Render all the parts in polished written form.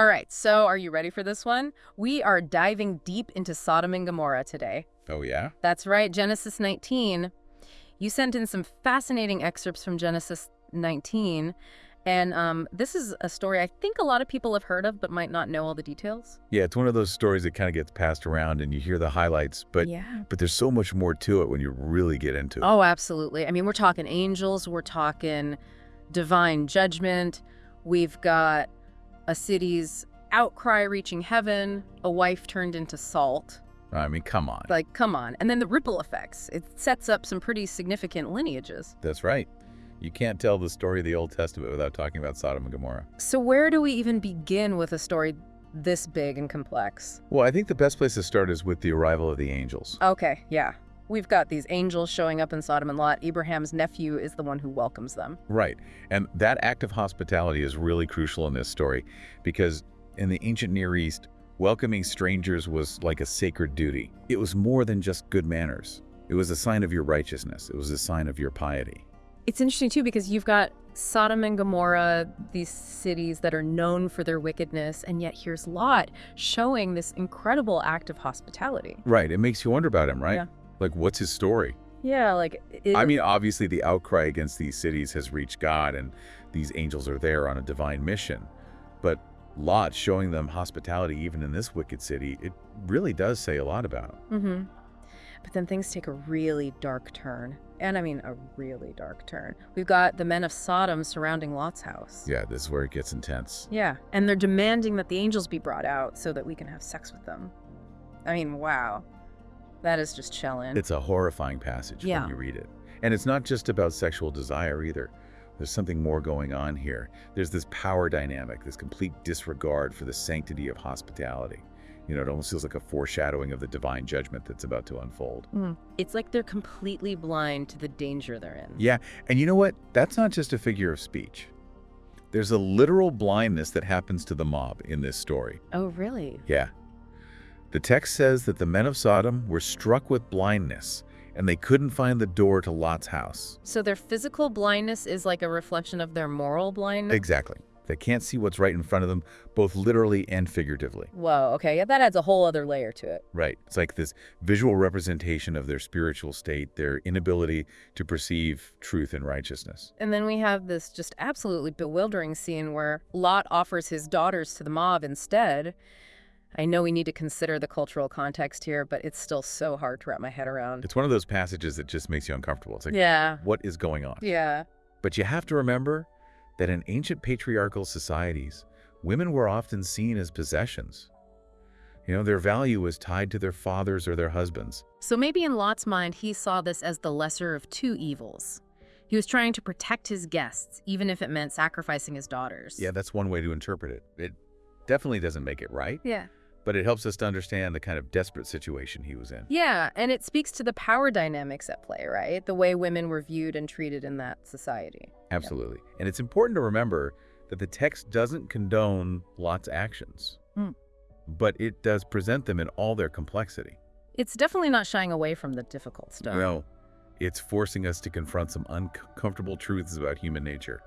All right, so are you ready for this one? We are diving deep into Sodom and Gomorrah today. Oh, yeah? That's right, Genesis 19. You sent in some fascinating excerpts from Genesis 19, and this is a story I think a lot of people have heard of but might not know all the details. Yeah, it's one of those stories that kind of gets passed around and you hear the highlights, but Yeah. but there's so much more to it when you really get into it. Oh, absolutely. I mean, we're talking angels, we're talking divine judgment, we've got a city's outcry reaching heaven, a wife turned into salt. I mean, come on. Like, come on. And then the ripple effects. It sets up some pretty significant lineages. That's right. You can't tell the story of the Old Testament without talking about Sodom and Gomorrah. So where do we even begin with a story this big and complex? Well, I think the best place to start is with the arrival of the angels. Okay, yeah. We've got these angels showing up in Sodom and Lot. Abraham's nephew is the one who welcomes them. Right. And that act of hospitality is really crucial in this story because in the ancient Near East, welcoming strangers was like a sacred duty. It was more than just good manners. It was a sign of your righteousness. It was a sign of your piety. It's interesting, too, because you've got Sodom and Gomorrah, these cities that are known for their wickedness, and yet here's Lot showing this incredible act of hospitality. Right. It makes you wonder about him, right? Yeah. Like, what's his story? Yeah, like... I mean, obviously the outcry against these cities has reached God, and these angels are there on a divine mission. But Lot showing them hospitality even in this wicked city, it really does say a lot about him. Mm-hmm. But then things take a really dark turn. And I mean a really dark turn. We've got the men of Sodom surrounding Lot's house. Yeah, this is where it gets intense. Yeah, and they're demanding that the angels be brought out so that we can have sex with them. I mean, wow. That is just chilling. It's a horrifying passage when you read it. And it's not just about sexual desire either. There's something more going on here. There's this power dynamic, this complete disregard for the sanctity of hospitality. You know, it almost feels like a foreshadowing of the divine judgment that's about to unfold. It's like they're completely blind to the danger they're in. Yeah, and you know what? That's not just a figure of speech. There's a literal blindness that happens to the mob in this story. Oh, really? Yeah. The text says that the men of Sodom were struck with blindness, and they couldn't find the door to Lot's house. So their physical blindness is like a reflection of their moral blindness? Exactly. They can't see what's right in front of them, both literally and figuratively. Whoa, okay. Yeah, that adds a whole other layer to it. Right. It's like this visual representation of their spiritual state, their inability to perceive truth and righteousness. And then we have this just absolutely bewildering scene where Lot offers his daughters to the mob instead. I know we need to consider the cultural context here, but it's still so hard to wrap my head around. It's one of those passages that just makes you uncomfortable. It's like, yeah. What is going on? Yeah. But you have to remember that in ancient patriarchal societies, women were often seen as possessions. You know, their value was tied to their fathers or their husbands. So maybe in Lot's mind, he saw this as the lesser of two evils. He was trying to protect his guests, even if it meant sacrificing his daughters. Yeah, that's one way to interpret it. It definitely doesn't make it right. Yeah. But it helps us to understand the kind of desperate situation he was in. Yeah, and it speaks to the power dynamics at play, right? The way women were viewed and treated in that society. Absolutely. Yep. And it's important to remember that the text doesn't condone Lot's actions, but it does present them in all their complexity. It's definitely not shying away from the difficult stuff. No, it's forcing us to confront some uncomfortable truths about human nature.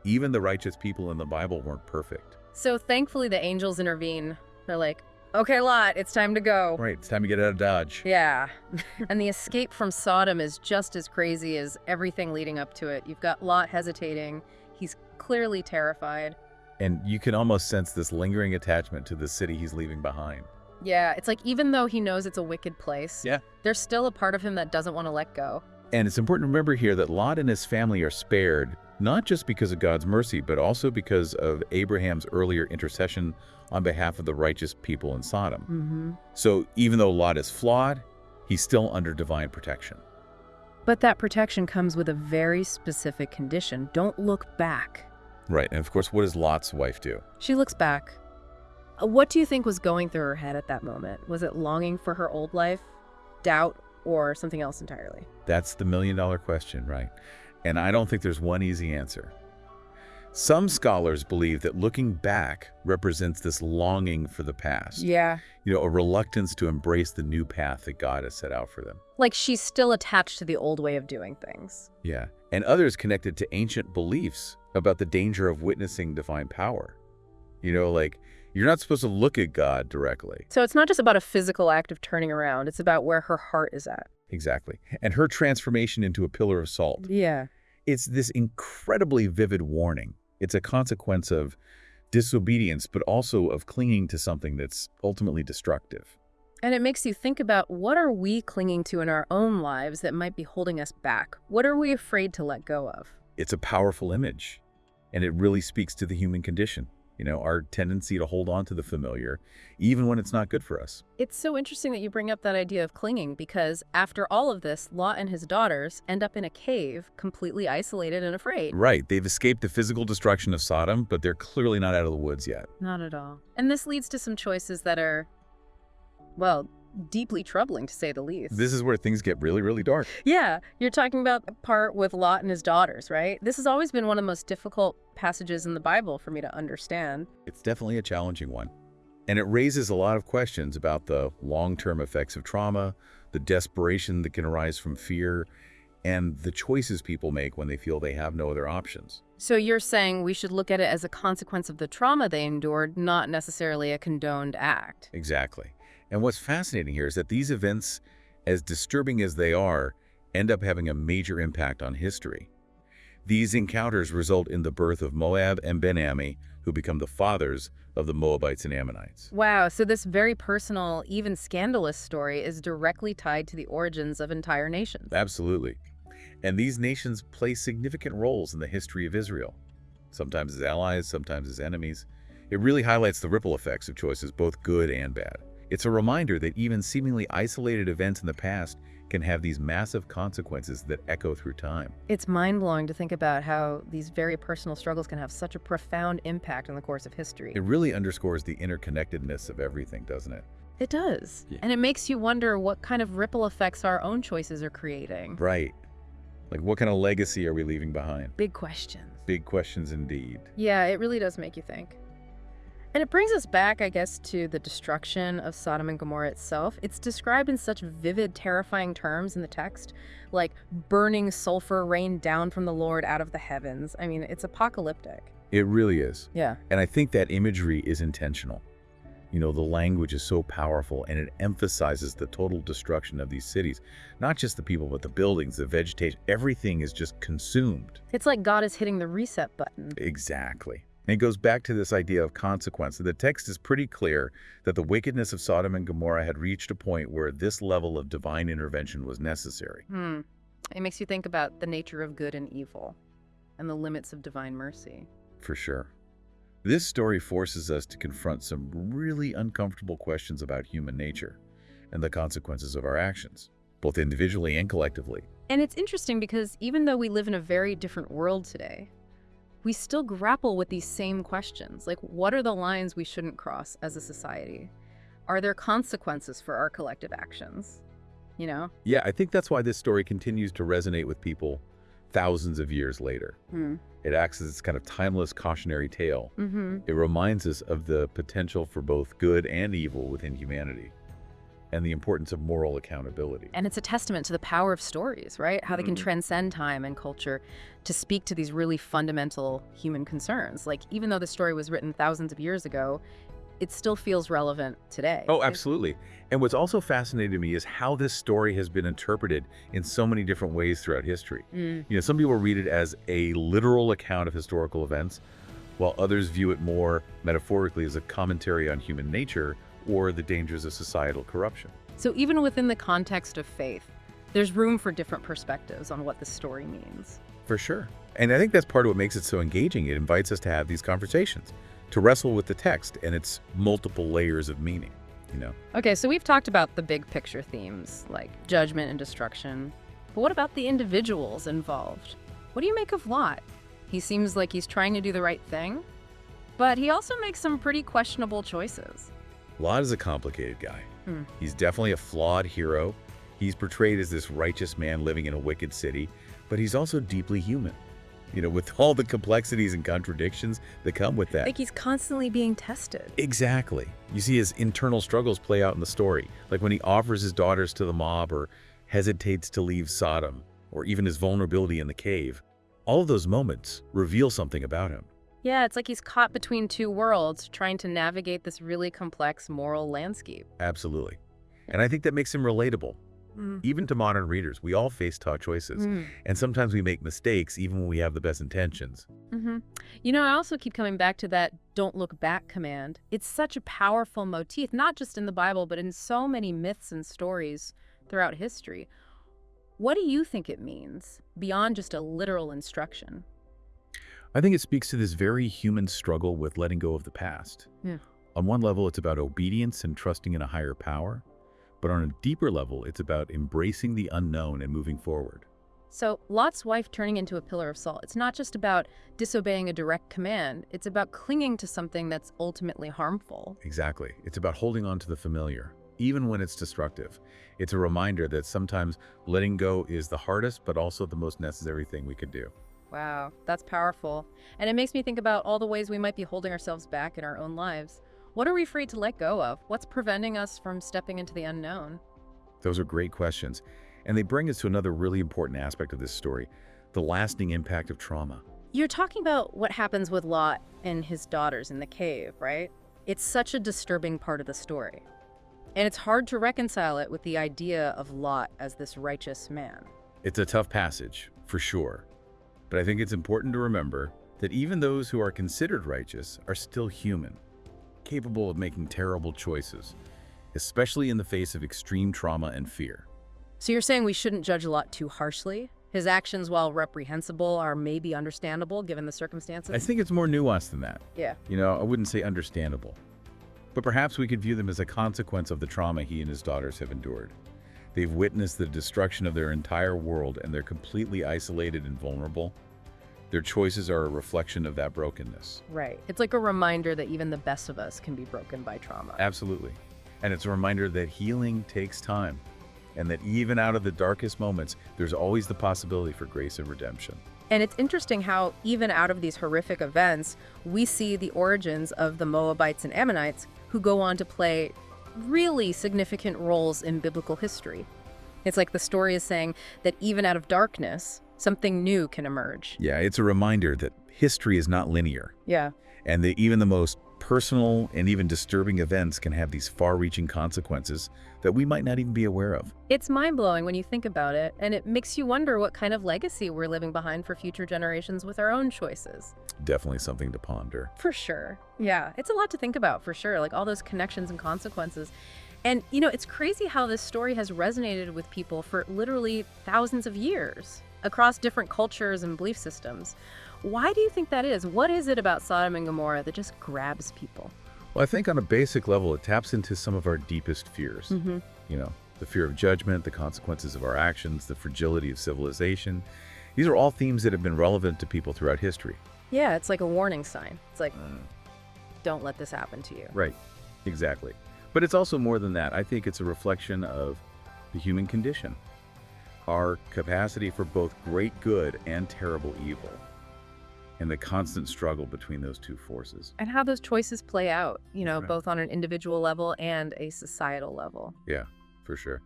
Even the righteous people in the Bible weren't perfect. So thankfully the angels intervene. They're like, okay, Lot, it's time to go. Right, it's time to get out of Dodge. Yeah. And the escape from Sodom is just as crazy as everything leading up to it. You've got Lot hesitating. He's clearly terrified. And you can almost sense this lingering attachment to the city he's leaving behind. Yeah, it's like even though he knows it's a wicked place, there's still a part of him that doesn't want to let go. And it's important to remember here that Lot and his family are spared, not just because of God's mercy, but also because of Abraham's earlier intercession on behalf of the righteous people in Sodom. So even though Lot is flawed, he's still under divine protection. But that protection comes with a very specific condition. Don't look back. Right, and of course, what does Lot's wife do? She looks back. What do you think was going through her head at that moment? Was it longing for her old life, doubt, or something else entirely? That's the million-dollar question, right? And I don't think there's one easy answer. Some scholars believe that looking back represents this longing for the past. Yeah. You know, a reluctance to embrace the new path that God has set out for them. Like she's still attached to the old way of doing things. Yeah. And others connected to ancient beliefs about the danger of witnessing divine power. Like, you're not supposed to look at God directly. So it's not just about a physical act of turning around. It's about where her heart is at. Exactly. And her transformation into a pillar of salt. Yeah. It's this incredibly vivid warning. It's a consequence of disobedience, but also of clinging to something that's ultimately destructive. And it makes you think about, what are we clinging to in our own lives that might be holding us back? What are we afraid to let go of? It's a powerful image, and it really speaks to the human condition. Our tendency to hold on to the familiar, even when it's not good for us. It's so interesting that you bring up that idea of clinging, because after all of this, Lot and his daughters end up in a cave, completely isolated and afraid. Right. They've escaped the physical destruction of Sodom, but they're clearly not out of the woods yet. Not at all. And this leads to some choices that are, well, deeply troubling, to say the least. This is where things get really, really dark. Yeah, you're talking about the part with Lot and his daughters, right? This has always been one of the most difficult passages in the Bible for me to understand. It's definitely a challenging one. And it raises a lot of questions about the long-term effects of trauma, the desperation that can arise from fear, and the choices people make when they feel they have no other options. So you're saying we should look at it as a consequence of the trauma they endured, not necessarily a condoned act. Exactly. And what's fascinating here is that these events, as disturbing as they are, end up having a major impact on history. These encounters result in the birth of Moab and Ben-Ammi, who become the fathers of the Moabites and Ammonites. Wow, so this very personal, even scandalous story is directly tied to the origins of entire nations. Absolutely. And these nations play significant roles in the history of Israel, sometimes as allies, sometimes as enemies. It really highlights the ripple effects of choices, both good and bad. It's a reminder that even seemingly isolated events in the past can have these massive consequences that echo through time. It's mind-blowing to think about how these very personal struggles can have such a profound impact on the course of history. It really underscores the interconnectedness of everything, doesn't it? It does. Yeah. And it makes you wonder what kind of ripple effects our own choices are creating. Right. Like, what kind of legacy are we leaving behind? Big questions. Big questions indeed. Yeah, it really does make you think. And it brings us back, I guess, to the destruction of Sodom and Gomorrah itself. It's described in such vivid, terrifying terms in the text, like burning sulfur rained down from the Lord out of the heavens. I mean, it's apocalyptic. It really is. Yeah. And I think that imagery is intentional. The language is so powerful, and it emphasizes the total destruction of these cities. Not just the people, but the buildings, the vegetation, everything is just consumed. It's like God is hitting the reset button. Exactly. And it goes back to this idea of consequence. The text is pretty clear that the wickedness of Sodom and Gomorrah had reached a point where this level of divine intervention was necessary. It makes you think about the nature of good and evil and the limits of divine mercy. For sure. This story forces us to confront some really uncomfortable questions about human nature and the consequences of our actions, both individually and collectively. And it's interesting because even though we live in a very different world today, we still grapple with these same questions. Like, what are the lines we shouldn't cross as a society? Are there consequences for our collective actions? Yeah, I think that's why this story continues to resonate with people thousands of years later. It acts as this kind of timeless cautionary tale. It reminds us of the potential for both good and evil within humanity, and the importance of moral accountability. And it's a testament to the power of stories, right? How they can transcend time and culture to speak to these really fundamental human concerns. Like, even though the story was written thousands of years ago, it still feels relevant today. Oh, absolutely. And what's also fascinating to me is how this story has been interpreted in so many different ways throughout history. Some people read it as a literal account of historical events, while others view it more metaphorically as a commentary on human nature or the dangers of societal corruption. So even within the context of faith, there's room for different perspectives on what the story means. For sure. And I think that's part of what makes it so engaging. It invites us to have these conversations, to wrestle with the text and its multiple layers of meaning, Okay, so we've talked about the big picture themes, like judgment and destruction. But what about the individuals involved? What do you make of Lot? He seems like he's trying to do the right thing, but he also makes some pretty questionable choices. Lot is a complicated guy. He's definitely a flawed hero. He's portrayed as this righteous man living in a wicked city, but he's also deeply human, with all the complexities and contradictions that come with that. Like he's constantly being tested. Exactly. You see his internal struggles play out in the story, like when he offers his daughters to the mob or hesitates to leave Sodom, or even his vulnerability in the cave. All of those moments reveal something about him. Yeah, it's like he's caught between two worlds, trying to navigate this really complex moral landscape. Absolutely. And I think that makes him relatable. Mm. Even to modern readers, we all face tough choices. Mm. And sometimes we make mistakes even when we have the best intentions. Mm-hmm. You know, I also keep coming back to that "don't look back" command. It's such a powerful motif, not just in the Bible, but in so many myths and stories throughout history. What do you think it means, beyond just a literal instruction? I think it speaks to this very human struggle with letting go of the past. Yeah. On one level, it's about obedience and trusting in a higher power. But on a deeper level, it's about embracing the unknown and moving forward. So Lot's wife turning into a pillar of salt, it's not just about disobeying a direct command. It's about clinging to something that's ultimately harmful. Exactly. It's about holding on to the familiar, even when it's destructive. It's a reminder that sometimes letting go is the hardest, but also the most necessary thing we could do. Wow, that's powerful. And it makes me think about all the ways we might be holding ourselves back in our own lives. What are we afraid to let go of? What's preventing us from stepping into the unknown? Those are great questions. And they bring us to another really important aspect of this story, the lasting impact of trauma. You're talking about what happens with Lot and his daughters in the cave, right? It's such a disturbing part of the story. And it's hard to reconcile it with the idea of Lot as this righteous man. It's a tough passage, for sure. But I think it's important to remember that even those who are considered righteous are still human, capable of making terrible choices, especially in the face of extreme trauma and fear. So you're saying we shouldn't judge Lot too harshly? His actions, while reprehensible, are maybe understandable given the circumstances? I think it's more nuanced than that. Yeah. I wouldn't say understandable. But perhaps we could view them as a consequence of the trauma he and his daughters have endured. They've witnessed the destruction of their entire world, and they're completely isolated and vulnerable. Their choices are a reflection of that brokenness. Right. It's like a reminder that even the best of us can be broken by trauma. Absolutely. And it's a reminder that healing takes time, and that even out of the darkest moments, there's always the possibility for grace and redemption. And it's interesting how even out of these horrific events, we see the origins of the Moabites and Ammonites, who go on to play really significant roles in biblical history. It's like the story is saying that even out of darkness, something new can emerge. Yeah, it's a reminder that history is not linear, Yeah. and that even the most personal and even disturbing events can have these far-reaching consequences that we might not even be aware of. It's mind-blowing when you think about it, and it makes you wonder what kind of legacy we're leaving behind for future generations with our own choices. Definitely something to ponder. For sure. Yeah, it's a lot to think about, for sure, like all those connections and consequences. And, it's crazy how this story has resonated with people for literally thousands of years, across different cultures and belief systems. Why do you think that is? What is it about Sodom and Gomorrah that just grabs people? Well, I think on a basic level, it taps into some of our deepest fears. Mm-hmm. The fear of judgment, the consequences of our actions, the fragility of civilization. These are all themes that have been relevant to people throughout history. Yeah, it's like a warning sign. It's like, don't let this happen to you. Right, exactly. But it's also more than that. I think it's a reflection of the human condition, our capacity for both great good and terrible evil, and the constant struggle between those two forces. And how those choices play out, Right. both on an individual level and a societal level. Yeah, for sure.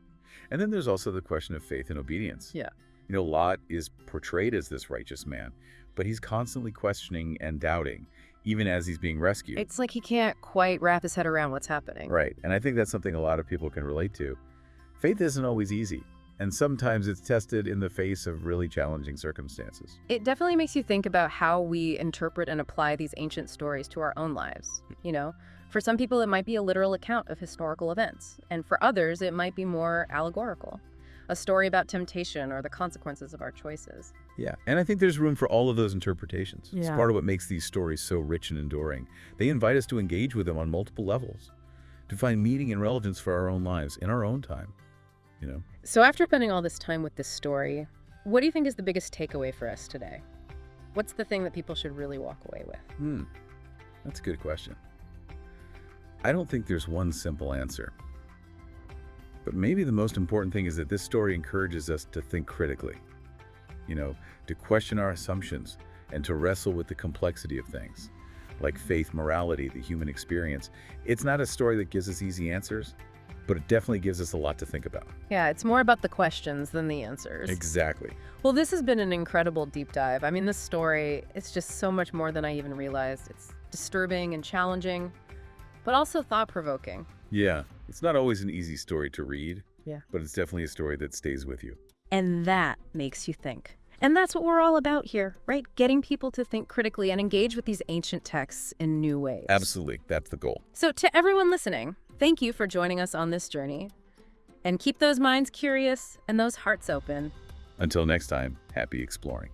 And then there's also the question of faith and obedience. Yeah. Lot is portrayed as this righteous man, but he's constantly questioning and doubting, even as he's being rescued. It's like he can't quite wrap his head around what's happening. Right. And I think that's something a lot of people can relate to. Faith isn't always easy, and sometimes it's tested in the face of really challenging circumstances. It definitely makes you think about how we interpret and apply these ancient stories to our own lives. For some people, it might be a literal account of historical events, and for others, it might be more allegorical, a story about temptation or the consequences of our choices. Yeah, and I think there's room for all of those interpretations. It's Yeah. part of what makes these stories so rich and enduring. They invite us to engage with them on multiple levels, to find meaning and relevance for our own lives in our own time. So after spending all this time with this story, what do you think is the biggest takeaway for us today? What's the thing that people should really walk away with? That's a good question. I don't think there's one simple answer. But maybe the most important thing is that this story encourages us to think critically, to question our assumptions and to wrestle with the complexity of things, like faith, morality, the human experience. It's not a story that gives us easy answers, but it definitely gives us a lot to think about. Yeah, it's more about the questions than the answers. Exactly. Well, this has been an incredible deep dive. I mean, this story, it's just so much more than I even realized. It's disturbing and challenging, but also thought-provoking. Yeah, it's not always an easy story to read, Yeah. but it's definitely a story that stays with you. And that makes you think. And that's what we're all about here, right? Getting people to think critically and engage with these ancient texts in new ways. Absolutely, that's the goal. So to everyone listening, thank you for joining us on this journey. And keep those minds curious and those hearts open. Until next time, happy exploring.